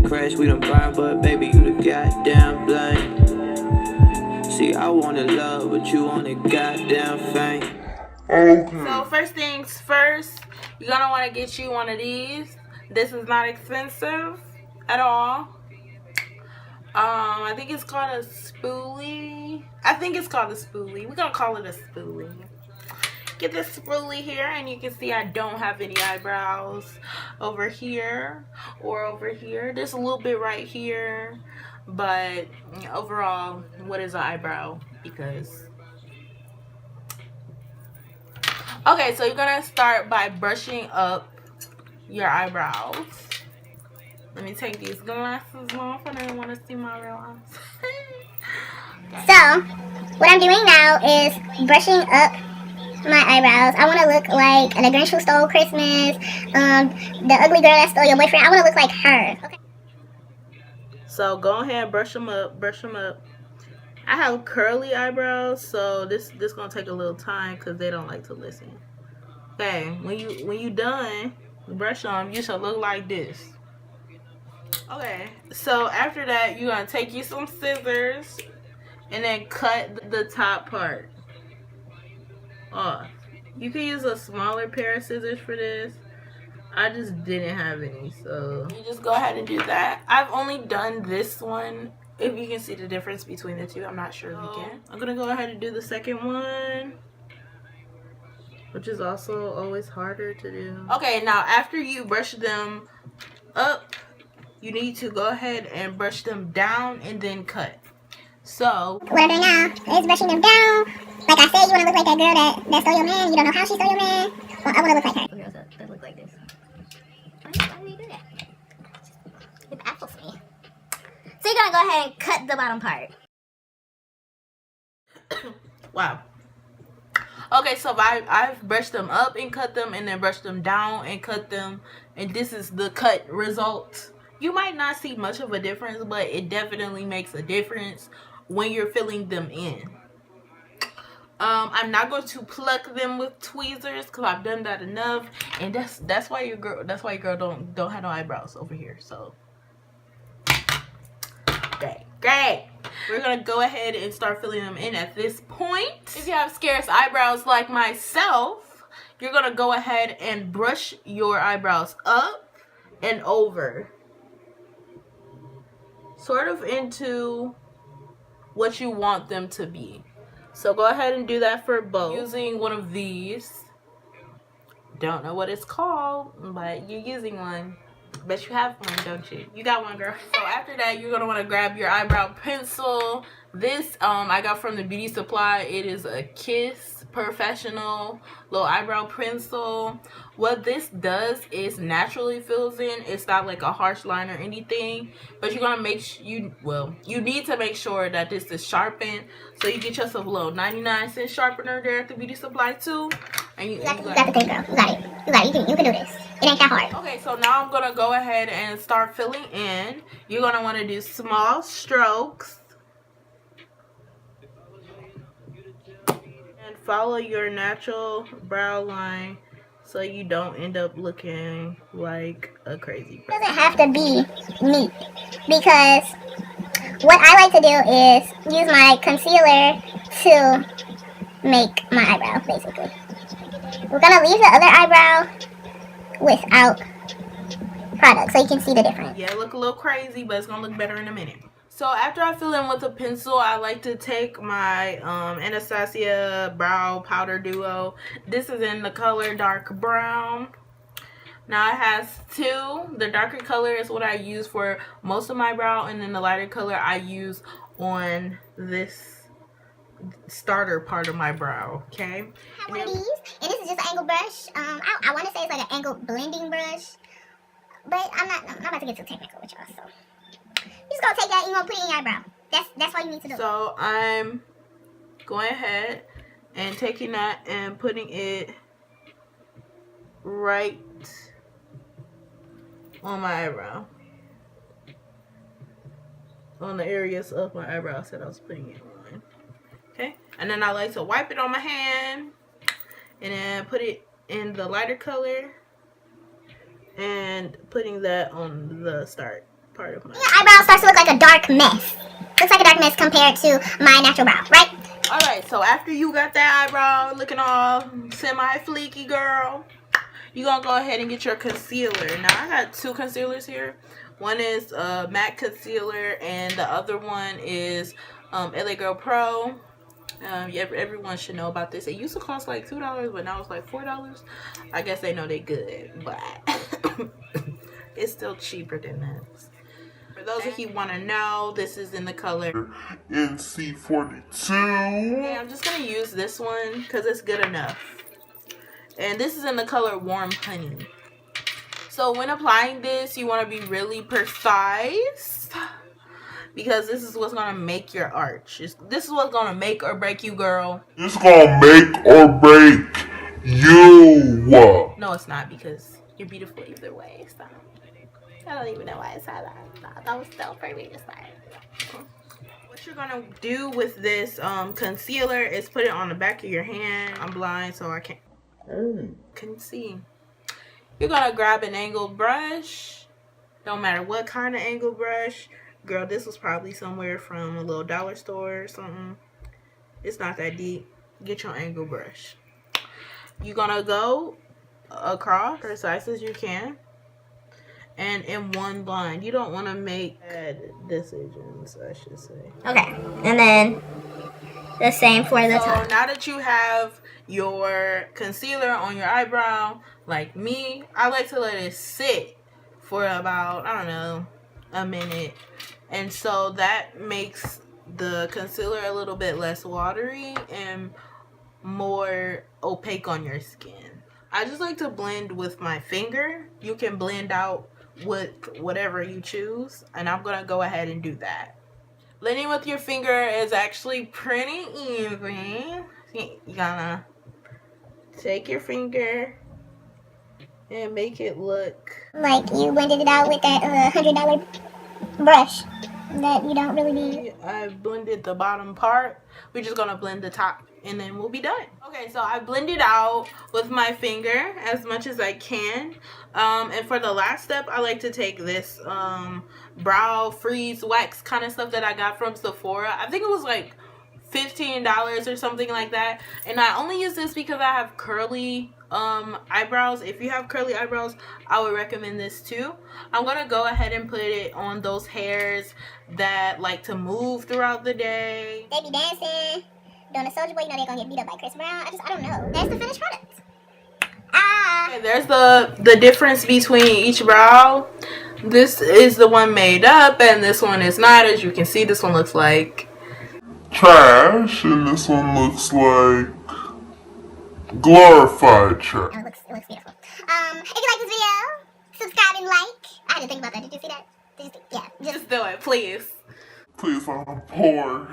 crash, we done burn, but baby, you the goddamn blame. See, I wanted love, but you wanted goddamn fame. So first things first, you're gonna want to get you one of these. This is not expensive at all. I think it's called a spoolie. We're gonna call it a spoolie. Get this spoolie here, and you can see I don't have any eyebrows over here or over here. There's a little bit right here, but overall, what is an eyebrow? Because okay, so you're gonna start by brushing up your eyebrows. Let me take these glasses off. I don't want to see my real eyes. So, what I'm doing now is brushing up my eyebrows. I want to look like the Grinch who stole Christmas, the ugly girl that stole your boyfriend. I want to look like her. Okay. So go ahead and brush them up. Brush them up. I have curly eyebrows, so this gonna take a little time because they don't like to listen. Okay, when you done brush them, you should look like this. Okay, so after that, you're gonna take you some scissors and then cut the top part off. You can use a smaller pair of scissors for this. I just didn't have any, so you just go ahead and do that. I've only done this one. If you can see the difference between the two, I'm not sure if you can. I'm gonna go ahead and do the second one, which is also always harder to do. Okay, now after you brush them up, you need to go ahead and brush them down and then cut. So what I'm doing now is brushing them down. Like I said, you want to look like that girl that stole your man. You don't know how she stole your man. Well, I want to look like her. Girls that look like this. Why do you do that? It baffles me. So you're going to go ahead and cut the bottom part. wow. Okay, so I've brushed them up and cut them, and then brushed them down and cut them, and this is the cut result. You might not see much of a difference, but it definitely makes a difference when you're filling them in. I'm not going to pluck them with tweezers because I've done that enough, and that's why your girl don't have no eyebrows over here. So great. We're gonna go ahead and start filling them in at this point. If you have scarce eyebrows like myself, you're gonna go ahead and brush your eyebrows up and over, sort of into what you want them to be. So go ahead and do that for both using one of these. Don't know what it's called, but you're using one. Bet you have one, don't you? You got one, girl. So after that, you're gonna want to grab your eyebrow pencil. This I got from the beauty supply. It is a Kiss Professional little eyebrow pencil. What this does is naturally fills in. It's not like a harsh line or anything, but you're gonna make you need to make sure that this is sharpened. So you get yourself a little 99-cent sharpener there at the beauty supply too. And you got the thing, girl. You got it. You can do this. It ain't that hard. Okay, so now I'm gonna go ahead and start filling in. You're gonna want to do small strokes and follow your natural brow line so you don't end up looking like a crazy person. It doesn't have to be neat, because what I like to do is use my concealer to make my eyebrow, basically. We're gonna leave the other eyebrow without product so you can see the difference. Yeah, it look a little crazy, but it's gonna look better in a minute. So after I fill in with a pencil, I like to take my Anastasia Brow Powder Duo. This is in the color dark brown. Now it has two. The darker color is what I use for most of my brow, and then the lighter color I use on this starter part of my brow. Okay, I have one of these, and this is just an angle brush. I want to say it's like an angle blending brush, but I'm not about to get too technical with y'all. So you just gonna take that and you gonna put it in your eyebrow. That's all you need to do. So I'm going ahead and taking that and putting it right on my eyebrow, on the areas of my eyebrows that I was putting it on. Okay, and then I like to wipe it on my hand and then put it in the lighter color and putting that on the start part of my Your eyebrow starts to look like a dark mess. Looks like a dark mess compared to my natural brow, right? Alright, so after you got that eyebrow looking all semi-fleeky, girl, you're going to go ahead and get your concealer. Now, I got 2 concealers here. One is matte concealer, and the other one is EYEBROW Pro. Everyone should know about this. It used to cost like $2, but now it's like $4. I guess they know they good, but it's still cheaper than this. For those of you who want to know, this is in the color NC42. Okay, I'm just going to use this one because it's good enough. And this is in the color Warm Honey. So when applying this, you want to be really precise, because this is what's going to make your arch. This is what's going to make or break you, girl. It's gonna make or break you. No, it's not, because you're beautiful either way. So I don't even know why I said that. That was still pretty to say. What you're going to do with this concealer is put it on the back of your hand. I'm blind, so I couldn't see. You're going to grab an angled brush. Don't matter what kind of angled brush. Girl, this was probably somewhere from a little dollar store or something. It's not that deep. Get your angled brush. You're going to go across as precise as you can. And in one line. You don't want to make bad decisions, I should say. Okay, and then the same for the top. So now that you have your concealer on your eyebrow, like me, I like to let it sit for about, I don't know, a minute. And so that makes the concealer a little bit less watery and more opaque on your skin. I just like to blend with my finger. You can blend out with whatever you choose, and I'm gonna go ahead and do that. Blending with your finger is actually pretty easy. You gotta take your finger and make it look Like you blended it out with that $100 brush that you don't really need. I blended the bottom part. We're just gonna blend the top and then we'll be done. Okay, so I blended out with my finger as much as I can. And for the last step, I like to take this brow freeze wax kind of stuff that I got from Sephora. I think it was like $15 or something like that. And I only use this because I have curly eyebrows. If you have curly eyebrows, I would recommend this too. I'm gonna go ahead and put it on those hairs that like to move throughout the day. They be dancing, doing a soldier boy, you know they're gonna get beat up by Chris Brown. I don't know. That's the finished product. Okay, there's the difference between each brow. This is the one made up and this one is not. As you can see, this one looks like trash, and this one looks like glorified trash. It looks beautiful. If you like this video, subscribe and like. I had to think about that. Did you see that? Yeah. just do it, please. Please, I'm poor.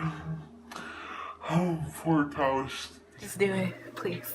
I'm poor college. Just do it, please.